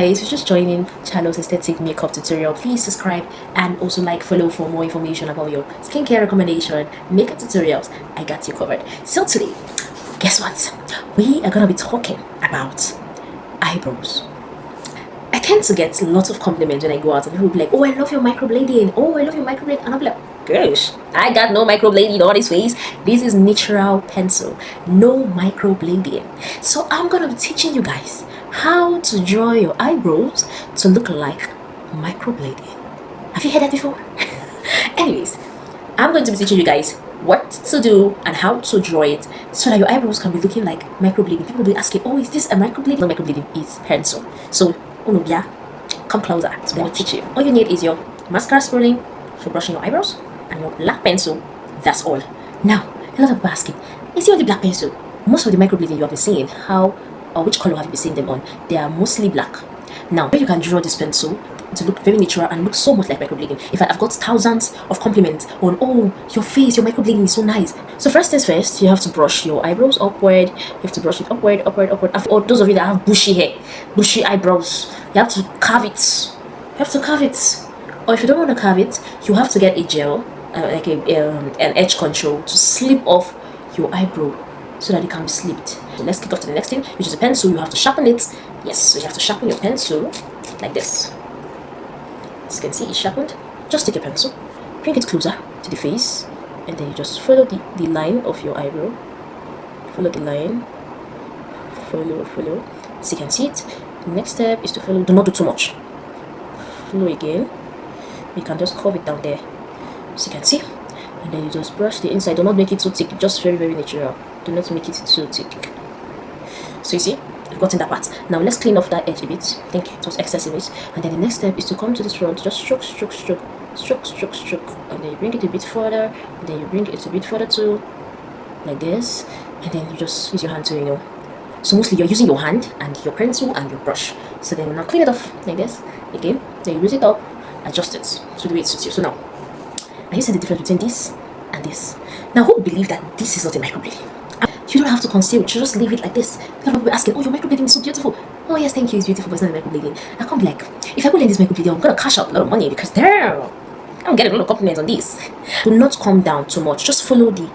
Guys, you're just joining Charlo's aesthetic makeup tutorial. Please subscribe and also follow for more information about your skincare recommendation, makeup tutorials. I got you covered. So today, guess what? We are gonna be talking about eyebrows. I tend to get lots of compliments when I go out and people will be like, oh, I love your microblading. Oh, I love your microblading. And I'll be like, gosh, I got no microblading on this face. This is natural pencil, no microblading. So I'm gonna be teaching you guys how to draw your eyebrows to look like microblading. Have you heard that before? Anyways, I'm going to be teaching you guys what to do and how to draw it so that your eyebrows can be looking like microblading. People will be asking, oh, is this a microblading? No, microblading is pencil. So, Unubia, come closer. So let me teach you. All you need is your mascara spooling for brushing your eyebrows and your black pencil. That's all. Now, a lot of people are asking, is it only black pencil? Most of the microblading you have been seeing, how or which color have you been seeing them on? They are mostly black. Now, you can draw this pencil to look very natural and look so much like microblading. In fact, I've got thousands of compliments on, oh, your face, your microblading is so nice. So first things first, you have to brush your eyebrows upward. You have to brush it upward. Or those of you that have bushy hair, bushy eyebrows, you have to carve it. You have to carve it. Or if you don't want to carve it, you have to get a gel, an edge control to slip off your eyebrow so that it can be slipped. So let's kick off to the next thing, which is a pencil. You have to sharpen it. Yes, so you have to sharpen your pencil like this. As you can see, it's sharpened. Just take a pencil, bring it closer to the face, and then you just follow the line of your eyebrow. Follow the line. Follow. So you can see it. The next step is to follow. Do not do too much. Follow again. You can just curve it down there. So you can see. And then you just brush the inside. Do not make it too thick. Just very, very natural. Do not make it too thick. So you see, I've gotten that part. Now let's clean off that edge a bit. I think it was excessive. And then the next step is to come to this front. Just stroke. And then you bring it a bit further. And then you bring it a bit further too. Like this. And then you just use your hand to, So mostly you're using your hand and your pencil and your brush. So then now clean it off like this. Again. Then you raise it up. Adjust it. So the way it suits you. So now you see the difference between this and this. Now who would believe that this is not a microblading? You don't have to conceal it, you just leave it like this. People will be asking, oh, your microblading is so beautiful. Oh yes, thank you, it's beautiful, but it's not microblading. I can't be like, if I go learn this microblading, I'm gonna cash out a lot of money because damn, I'm getting a lot of compliments on this. Do not come down too much, just follow the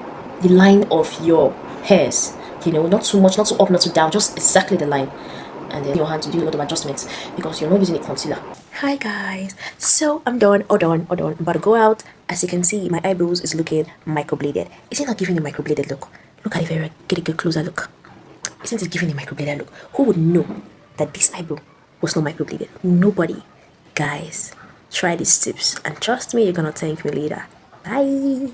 line of your hairs. Not too much, not too up, not too down, just exactly the line. And then your hand to do a lot of adjustments because you're not using a concealer. Hi guys, so I'm done. I'm about to go out. As you can see, my eyebrows is looking microbladed. Is it not giving a microbladed look? Look at it very, get a good closer look. Isn't it giving a microbladed look? Who would know that this eyebrow was not microbladed? Nobody. Guys, try these tips and trust me, you're gonna thank me later. Bye.